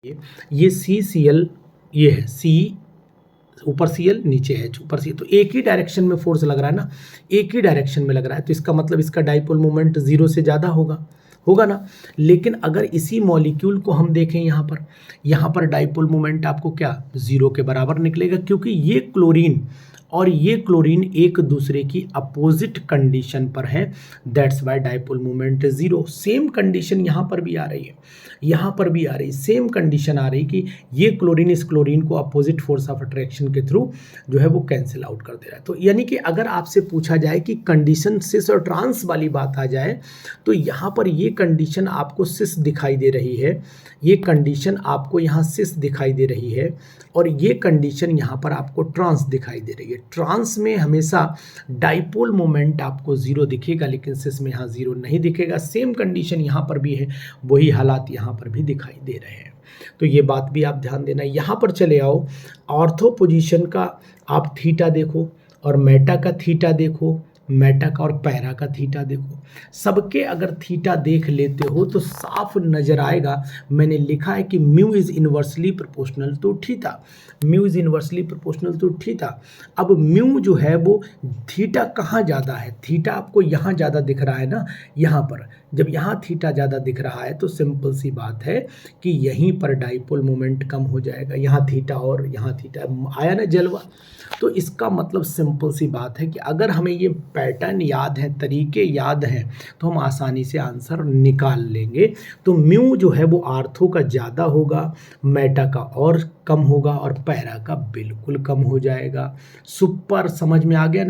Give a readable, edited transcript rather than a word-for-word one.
ये सी C L, ये है सी, ऊपर सी एल नीचे एच, ऊपर सी, तो एक ही डायरेक्शन में फोर्स लग रहा है ना, एक ही डायरेक्शन में लग रहा है, तो इसका मतलब इसका डाइपोल मोमेंट जीरो से ज़्यादा होगा, होगा ना। लेकिन अगर इसी मॉलिक्यूल को हम देखें यहाँ पर डाइपोल मोमेंट आपको क्या जीरो के बराबर निकलेगा, क्योंकि ये क्लोरीन और ये क्लोरीन एक दूसरे की अपोजिट कंडीशन पर है, that's why dipole moment zero. Same condition यहाँ पर भी आ रही है, यहाँ पर भी आ रही, सेम कंडीशन आ रही कि ये क्लोरीन इस क्लोरीन को अपोजिट फोर्स ऑफ अट्रैक्शन के थ्रू जो है वो कैंसिल आउट कर दे रहा है। तो यानी कि अगर आपसे पूछा जाए कि कंडीशन सिस और ट्रांस वाली बात आ जाए, तो यहाँ पर ये कंडीशन आपको सिस दिखाई दे रही है, ये कंडीशन आपको यहाँ सिस दिखाई दे रही है, और ये कंडीशन यहाँ पर आपको ट्रांस दिखाई दे रही है। ट्रांस में हमेशा डाइपोल मोमेंट आपको जीरो दिखेगा, लेकिन सिस में यहाँ जीरो नहीं दिखेगा। सेम कंडीशन यहाँ पर भी है, वही हालात यहाँ पर भी दिखाई दे रहे हैं, तो ये बात भी आप ध्यान देना। यहाँ पर चले आओ, ऑर्थो पोजीशन का आप थीटा देखो और मेटा का थीटा देखो, मेटा का और पैरा का थीटा देखो, सबके अगर थीटा देख लेते हो तो साफ नजर आएगा। मैंने लिखा है कि mu is inversely proportional to theta, mu is inversely proportional to theta. अब म्यू जो है वो थीटा कहाँ ज़्यादा है, थीटा आपको यहाँ ज़्यादा दिख रहा है ना, यहाँ पर जब यहाँ थीटा ज़्यादा दिख रहा है तो सिंपल सी बात है कि यहीं पर डाइपोल मोमेंट कम हो जाएगा, यहाँ थीटा और यहाँ थीटा आया ना जलवा। तो इसका मतलब सिंपल सी बात है कि अगर हमें ये पैटर्न याद है, तरीके याद हैं, तो हम आसानी से आंसर निकाल लेंगे। तो म्यू जो है वो आर्थो का ज़्यादा होगा, मेटा का और कम होगा, और पैरा का बिल्कुल कम हो जाएगा। सुपर समझ में आ गया नहीं?